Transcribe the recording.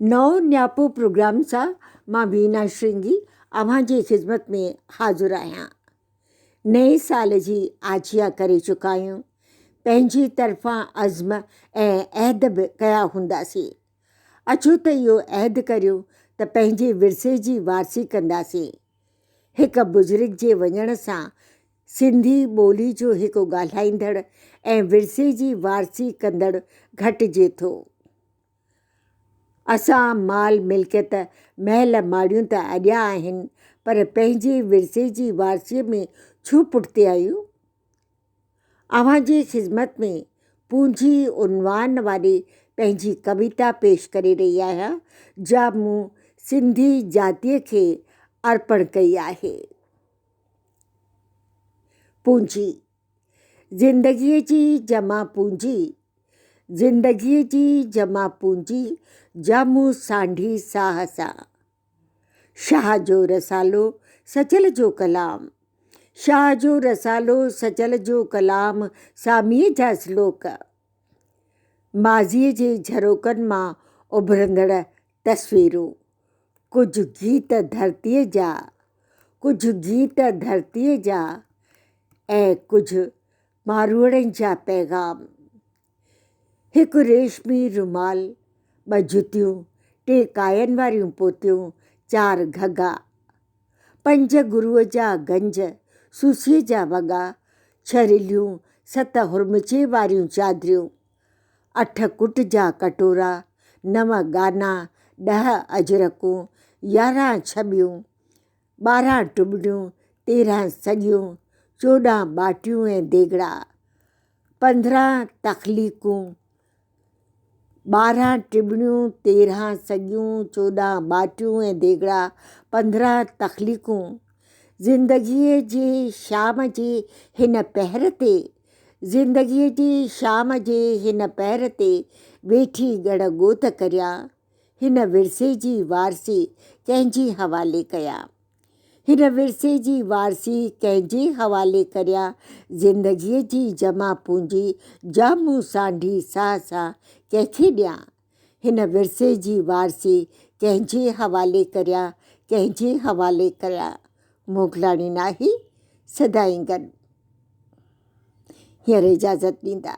नओं न्यापो प्रोग्राम सां मां वीना श्रृंगी अव्हां जी ख़िदमत में हाज़ुर आहियां। नए साल जी आजिया करे चुका आहियूं। पंहिंजी तरफ़ां अज़्म ऐं अहद बि कया हूंदासीं। अचो त इहो अहद करियो त पंहिंजे विरसे जी वारसी कंदासीं। हिक बुज़ुर्ग जे वञण सां सिंधी ॿोली जो हिकु ॻाल्हाईंदड़ ऐं विरसे जी वारसी कंदड़ घटिजे थो। असां माल मिल्कियत महल माड़ियूं त अॼियां आहिनि, पर पंहिंजे विरसे जी वारसीअ में छो पुठिते आहियूं। अव्हां जी ख़िदमत में पूंजी उनवान वारी पंहिंजी कविता पेश करे रही आहियां, जा मूं सिंधी जातीअ खे अर्पण कई आहे। पूंजी ज़िंदगीअ जी जमा पूंजी, ज़िंदगीअ जी जमा पूंजी जामू सांढी साह सां। शाह जो रसालो सचल जो कलाम, शाह जो रसालो सचल जो कलाम, सामीअ जा श्लोक, माज़ीअ जे झरोकनि मां उभरंदड़ तस्वीरूं, कुझु गीत धरतीअ जा, कुझु गीत धरतीअ जा ऐं कुझु मारूड़नि जा पैगाम। हिकु रेशमी रुमाल, 2 जुतियूं, 3 कायनि वारियूं पोतियूं, 4 घगा, 5 गुरुअ जा गंज, सूसीअ जा वॻा, 6 रिलियूं, 7 हुरमचे वारियूं चादरियूं, 8 कुट जा कटोरा, 9 गाना, 10 अजरकूं, 11 छबियूं, 12 टुॿड़ियूं, 13 सॻियूं, 14 ॿाटियूं ऐं देगड़ा, 15 तख़लीक़ूं, 12 टिॿड़ियूं, 13 सॻियूं, 14 ॿाटियूं ऐं देगड़ा, 15 तख़लीक़ूं। ज़िंदगीअ जी शाम जी हिन पहर ते, ज़िंदगीअ जी शाम जे हिन पहर ते वेठी ॻण ॻोत करियां, हिन विरसे जी वारसी कंहिंजे हवाले कयां, हिन विरसे जी वारसी कंहिंजे हवाले करियां। ज़िंदगीअ जी जमा पूंजी जामू सांढी साह सां कंहिंखे ॾियां, हिन विरसे जी वारसी कंहिंजे हवाले करियां, कंहिंजे हवाले करियां। मोकिलाणी नाही सदाईं गॾु। हींअर इजाज़त ॾींदा।